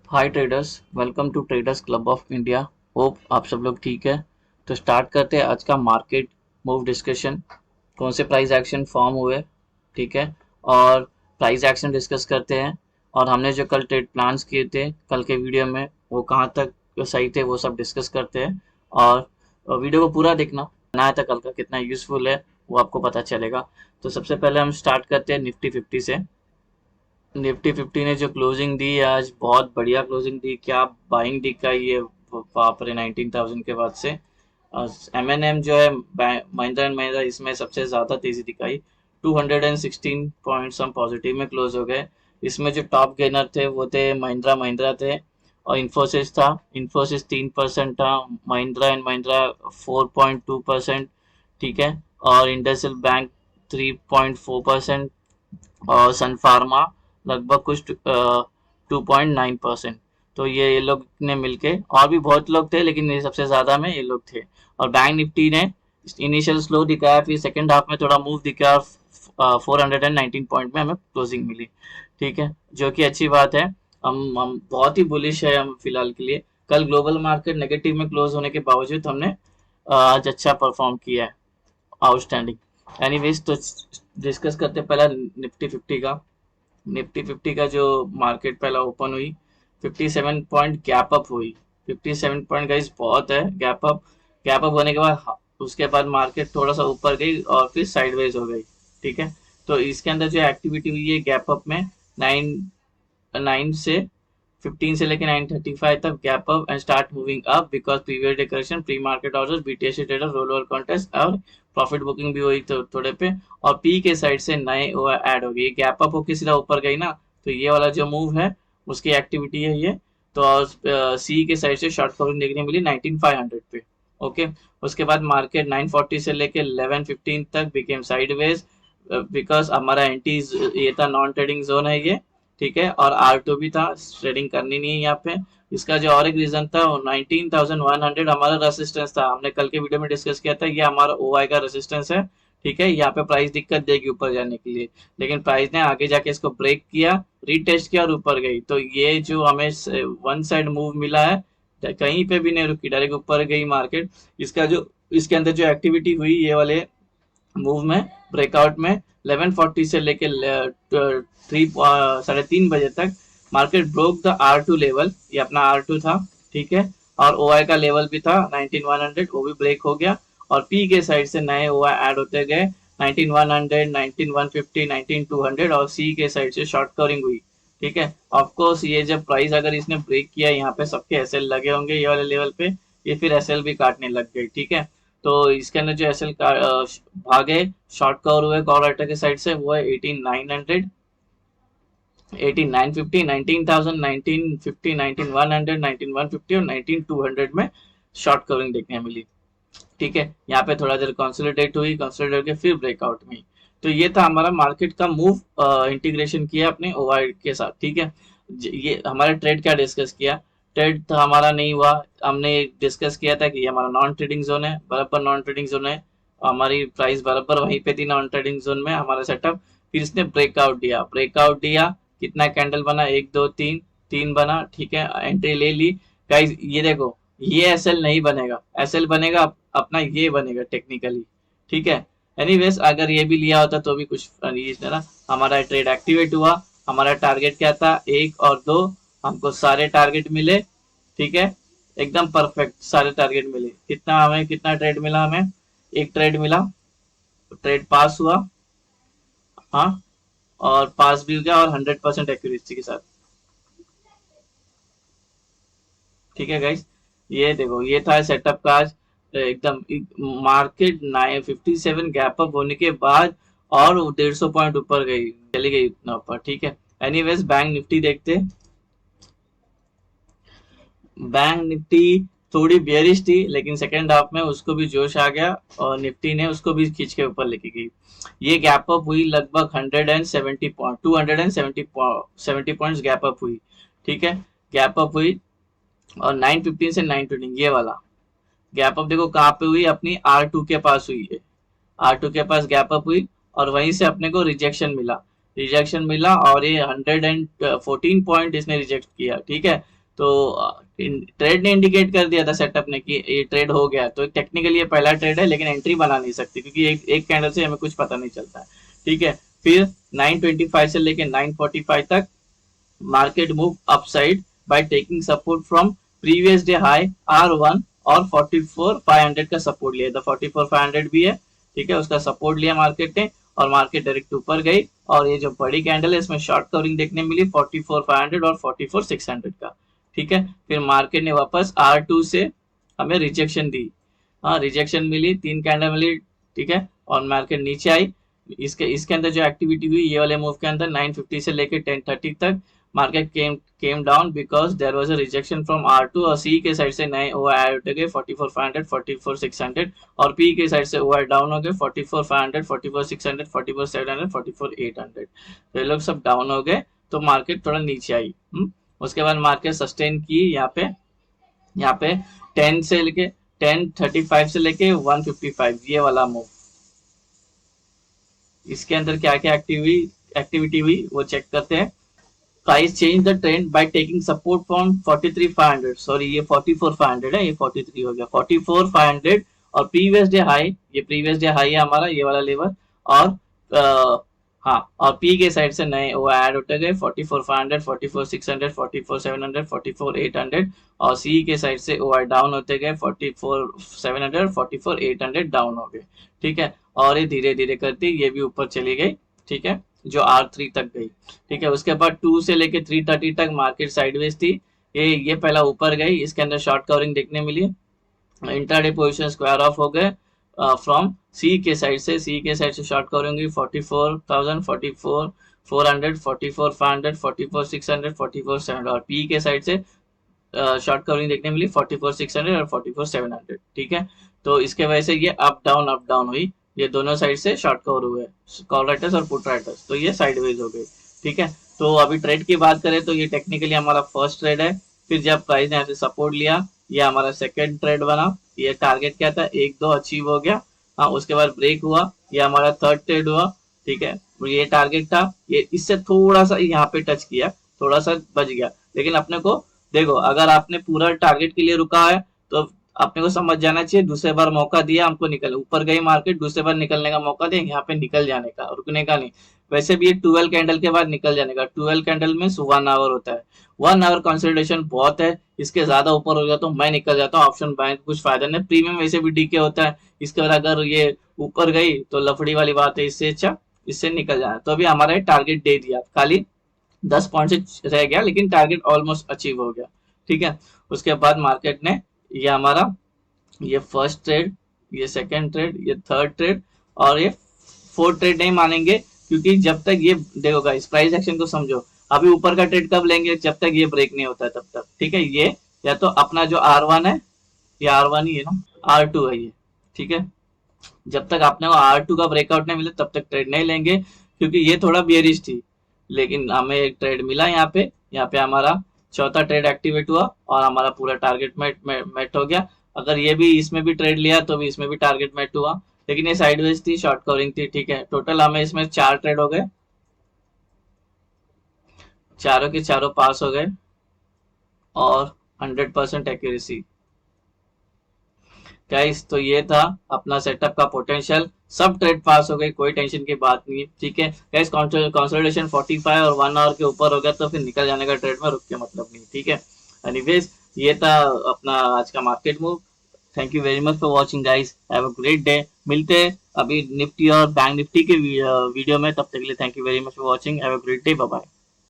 Hi traders, welcome to traders club of India. Hope आप सब लोग ठीक है। तो स्टार्ट करते हैं आज का मार्केट मूव डिस्कशन। कौन से प्राइस एक्शन फॉर्म हुए, ठीक है, और प्राइस एक्शन डिस्कस करते हैं। और हमने जो कल ट्रेड प्लान्स किए थे कल के वीडियो में, वो कहाँ तक सही थे वो सब डिस्कस करते हैं। और वीडियो को पूरा देखना, बनाया था कल का कितना यूजफुल है वो आपको पता चलेगा। तो सबसे पहले हम स्टार्ट करते हैं निफ्टी 50 से। निफ्टी 50 ने जो क्लोजिंग दी आज, बहुत बढ़िया क्लोजिंग दी। क्या बाइंग दिखाई है, बाप रे, 19,000 के बाद से। M&M जो है, महिंद्रा एंड महिंद्रा, इसमें सबसे ज्यादा तेजी दिखाई। 216 पॉइंट्स हम पॉजिटिव में क्लोज हो गए। इसमें जो टॉप गेनर थे वो थे महिंद्रा महिंद्रा थे, और इन्फोसिस था। इन्फोसिस 3% था, महिंद्रा एंड महिंद्रा 4.2%, ठीक है। और इंडसइंड बैंक 3.4%, और सन फार्मा लगभग कुछ 2.9%। तो ये लोग ने मिलके, और भी बहुत लोग थे लेकिन ये सबसे ज्यादा में ये लोग थे। और बैंक निफ्टी ने इनिशियल स्लो दिखाया, फिर सेकंड हाफ में थोड़ा मूव दिखाया, 419 पॉइंट में हमें क्लोजिंग मिली, ठीक है, जो कि अच्छी बात है। हम बहुत ही बुलिश है हम फिलहाल के लिए। कल ग्लोबल मार्केट नेगेटिव में क्लोज होने के बावजूद हमने आज अच्छा परफॉर्म किया है, आउटस्टैंडिंग। एनीवेज, तो डिस्कस करते हैं पहला निफ्टी 50 का। निफ्टी 50 का जो मार्केट पहला ओपन हुई, 57 पॉइंट गैप अप हुई। 57 पॉइंट गाइस बहुत है गैप अप। गैप अप होने के बाद उसके बाद मार्केट थोड़ा सा ऊपर गई और फिर साइडवेज हो गई, ठीक है। तो इसके अंदर जो एक्टिविटी हुई है गैप अप में, 9 से 15 से लेकर 9:35 तक gap up and start moving up because previous declaration, pre market order, BTS trader, roll over contest और प्रॉफिट बुकिंग भी हुई तो थोड़े पे। और पी के साइड से नए ऐड हो गई, गैप अप होकर सीधा ऊपर गई ना, तो ये वाला जो मूव है उसकी एक्टिविटी है ये। तो सी के साइड से शॉर्ट कवरिंग देखने मिली 19,500 पे। ओके, उसके बाद मार्केट 940 से लेके 11:15 तक बिकेम साइडवेज बिकॉज हमारा एंटी ये था, नॉन ट्रेडिंग जोन है ये, ठीक है। और R2 भी था, ट्रेडिंग करनी नहीं है यहाँ पे। इसका जो और एक रीजन था, 19,100 हमारा रेसिस्टेंस था। हमने कल के वीडियो में डिस्कस किया था, ये हमारा OI का रेसिस्टेंस है, ठीक है। यहाँ पे प्राइस दिक्कत देगी ऊपर जाने के लिए, लेकिन प्राइस ने आगे जाके इसको ब्रेक किया, रीटेस्ट किया और ऊपर गई। तो ये जो हमें वन साइड मूव मिला है, कहीं पे भी नहीं रुकी, डायरेक्ट ऊपर गई मार्केट। इसका जो इसके अंदर जो एक्टिविटी हुई ये वाले मूव में, ब्रेकआउट में, 11:40 से लेके 3:30 बजे तक market broke the R2 level, ये अपना R2 था, ठीक है। और OI का लेवल भी था 19,100, वो भी ब्रेक हो गया। और पी के साइड से नए OI ऐड होते गए, 19,100, 19,150, 19,200, और सी के साइड से शॉर्ट कवरिंग हुई, ठीक है। ऑफकोर्स ये जब प्राइस अगर इसने ब्रेक किया, यहाँ पे सबके एसएल लगे होंगे ये वाले लेवल पे, ये फिर एसएल भी काटने लग गई, ठीक है। तो इसके अंदर जो एसएल का भागे, शॉर्ट कवर हुए कॉल राइटर के साइड से, वो है 18,900, 18,950, 19,000, 1950, 19,100, 19,150 और 19,200 में शॉर्ट कवरिंग देखने मिली, ठीक है। यहाँ पे थोड़ा देर कंसोलिडेट हुई, कंसोलिडेट के फिर ब्रेकआउट में। तो ये था हमारा मार्केट का मूव, इंटीग्रेशन किया अपने ओवाई के साथ, ठीक है। ये हमारा ट्रेड क्या डिस्कस किया, ट्रेड तो हमारा नहीं हुआ। हमने डिस्कस किया था कि ये हमारा नॉन ट्रेडिंग जोन है, बराबर नॉन ट्रेडिंग जोन है, हमारी प्राइस बराबर वहीं पे थी नॉन ट्रेडिंग जोन में हमारा सेटअप। फिर इसने ब्रेकआउट दिया, ब्रेकआउट दिया, कितना कैंडल बना, एक दो तीन, तीन बना, ठीक है, एंट्री ले ली। गाइस ये देखो, ये एसएल नहीं बनेगा, एसएल बनेगा अपना ये बनेगा टेक्निकली, ठीक है। एनीवेज, अगर ये भी लिया होता तो भी कुछ नहीं ना। हमारा ट्रेड एक्टिवेट हुआ, हमारा टारगेट क्या था, 1 और 2, हमको सारे टारगेट मिले, ठीक है, एकदम परफेक्ट सारे टारगेट मिले। कितना हमें, कितना ट्रेड मिला हमें, एक ट्रेड मिला, ट्रेड पास हुआ, हाँ, और पास भी हो गया, और 100% एक्यूरेसी के साथ, ठीक है गाइस। ये देखो, ये था सेटअप का आज, एकदम। मार्केट 957 गैप अप होने के बाद और 150 पॉइंट ऊपर गई, चली गई इतना ऊपर, ठीक है। एनीवेज, बैंक निफ्टी देखते। बैंक निफ्टी थोड़ी बियरिश थी, लेकिन सेकेंड हाफ में उसको भी जोश आ गया और निफ्टी ने उसको भी खींच के ऊपर लेके गई। ये गैप अप हुई लगभग 170 पॉइंट, 270 पॉइंट्स गैप अप हुई, ठीक है, गैप अप हुई। और 9:15 से 9:20 ये वाला गैप अप देखो कहाँ पे हुई, अपनी R2 के पास हुई है। R2 के पास गैप अप हुई, और वहीं से अपने को रिजेक्शन मिला, और ये 114 पॉइंट इसने रिजेक्ट किया, ठीक है। तो ट्रेड ने इंडिकेट कर दिया था सेटअप ने कि ये ट्रेड हो गया, तो टेक्निकली ये पहला ट्रेड है, लेकिन एंट्री बना नहीं सकती क्योंकि एक कैंडल से हमें कुछ पता नहीं चलता है। ठीक है, फिर 925 से लेके 945 तक market move upside by taking support from previous day high R1 और 44,500 का सपोर्ट लिया था। 44,500 भी है, ठीक है, उसका सपोर्ट लिया मार्केट ने और मार्केट डायरेक्ट ऊपर गई। और ये जो बड़ी कैंडल है इसमें शॉर्ट कवरिंग देखने मिली 44,500 और 44,600 का। ठीक है, फिर मार्केट ने वापस R2 से हमें रिजेक्शन दी, हाँ रिजेक्शन मिली, 3 कैंडल मिली। ठीक है, और मार्केट नीचे आई। इसके अंदर जो एक्टिविटी हुई ये वाले मूव के अंदर 950 से लेके 1030 तक market came down because there was a rejection from R2 और सी के साइड से नए ओवर ऐड हो गए 44,500 44,600 और पी के साइड से ओवर डाउन हो गए 44,500 44,600 44,700 44,800। तो ये लोग सब डाउन हो गए, तो मार्केट थोड़ा नीचे आई। उसके बाद मार्केट सस्टेन की यहाँ पे 10 से लेके 1035 से लेके 155 ये वाला मूव। इसके अंदर क्या क्या एक्टिविटी हुई वो चेक करते हैं। Price change the trend by taking support from 43,500, sorry ये 44,500 है, ये 43 हो गया 44,500 और प्रीवियस डे हाई, ये प्रीवियस डे हाई है हमारा ये वाला लेवल। और हाँ, और पी के साइड से नए वो ऐड उठे गए 44,500 44,600 44,700 44,800 और सी के साइड से वो डाउन होते गए 44,700 44,800 डाउन हो गए। ठीक है, और ये धीरे धीरे करती ये भी ऊपर चली गई। ठीक है, जो R3 तक गई। ठीक है, उसके बाद 2 से लेके 330 तक मार्केट साइडवेज थी। ये पहला ऊपर गई, इसके अंदर शॉर्ट कवरिंग देखने मिली। इंट्राडे पोजीशन स्क्वायर ऑफ हो गए फ्रॉम सी के साइड से शॉर्ट कवरिंग हुई 44,000 44,400 44,500 44,600 44,700 और पी के साइड से शॉर्ट कवरिंग देखने मिली 44,600 और 44,700। ठीक है, तो इसके वजह से ये अप डाउन हुई, ये दोनों साइड से शॉर्ट कवर हुए कॉल राइटर्स और पुट राइटर्स, तो ये साइडवेज हो गई। ठीक है, तो अभी ट्रेड की बात करें तो ये टेक्निकली हमारा फर्स्ट ट्रेड है। फिर जब प्राइस ने यहाँ से सपोर्ट लिया, ये हमारा सेकेंड ट्रेड बना। ये टारगेट क्या था 1-2 अचीव हो गया, हाँ उसके बाद ब्रेक हुआ, ये हमारा थर्ड ट्रेड हुआ। ठीक है, ये टारगेट था, ये इससे थोड़ा सा यहाँ पे टच किया, थोड़ा सा बच गया, लेकिन अपने को देखो अगर आपने पूरा टारगेट के लिए रुका है तो अपने को समझ जाना चाहिए दूसरे बार मौका दिया हमको निकल, ऊपर गई मार्केट दूसरे बार निकलने का मौका दें, यहाँ पे निकल जाने का, रुकने का नहीं। वैसे भी ये 12 कैंडल के बाद निकल जाने का, 12 कैंडल में 1 आवर होता है, 1 आवर कंसोलिडेशन बहुत है। इसके ज्यादा ऊपर हो गया तो मैं निकल जाता हूँ, ऑप्शन बैंक कुछ फायदा नहीं, प्रीमियम वैसे भी डीके होता है। इसके बाद अगर ये ऊपर गई तो लफड़ी वाली बात है, इससे अच्छा इससे निकल जाना। तो अभी हमारा टारगेट दे दिया, खाली 10 पॉइंट से रह गया, लेकिन टारगेट ऑलमोस्ट अचीव हो गया। ठीक है, उसके बाद मार्केट ने ये हमारा ये फर्स्ट ट्रेड, ये सेकंड ट्रेड, ये थर्ड ट्रेड और ये फोर्थ ट्रेड नहीं मानेंगे, क्योंकि जब तक ये देखो गाइस प्राइस एक्शन को समझो, अभी ऊपर का ट्रेड कब लेंगे जब तक ये ब्रेक नहीं होता है तब तक। ठीक है, ये या तो अपना जो R1 है, ये R1 ही है ना, R2 है ये। ठीक है, जब तक आपने को R2 का ब्रेकआउट नहीं मिले तब तक ट्रेड नहीं लेंगे, क्योंकि ये थोड़ा बियरिश थी, लेकिन हमें एक ट्रेड मिला यहाँ पे हमारा चौथा ट्रेड एक्टिवेट हुआ और हमारा पूरा टारगेट मेट हो गया। अगर ये भी इसमें भी ट्रेड लिया तो भी इसमें भी टारगेट मेट हुआ, लेकिन ये साइडवेज थी, शॉर्ट कवरिंग थी। ठीक है, टोटल हमें इसमें 4 ट्रेड हो गए, चारों के चारों पास हो गए और 100% एक्यूरेसी। गाइस तो ये था अपना सेटअप का पोटेंशियल, सब ट्रेड पास हो गए, कोई टेंशन की बात नहीं है। ठीक है गाइस, कंसोलिडेशन 45 और 1 आवर के ऊपर हो गया तो फिर निकल जाने का ट्रेड में रुक के मतलब नहीं। ठीक है, एनीवेज ये था अपना आज का market move. Thank you very much for watching guys, have a great day. मिलते हैं अभी निफ्टी और बैंक निफ्टी के वीडियो में, तब तक के लिए thank you very much for watching, have a great day, bye bye.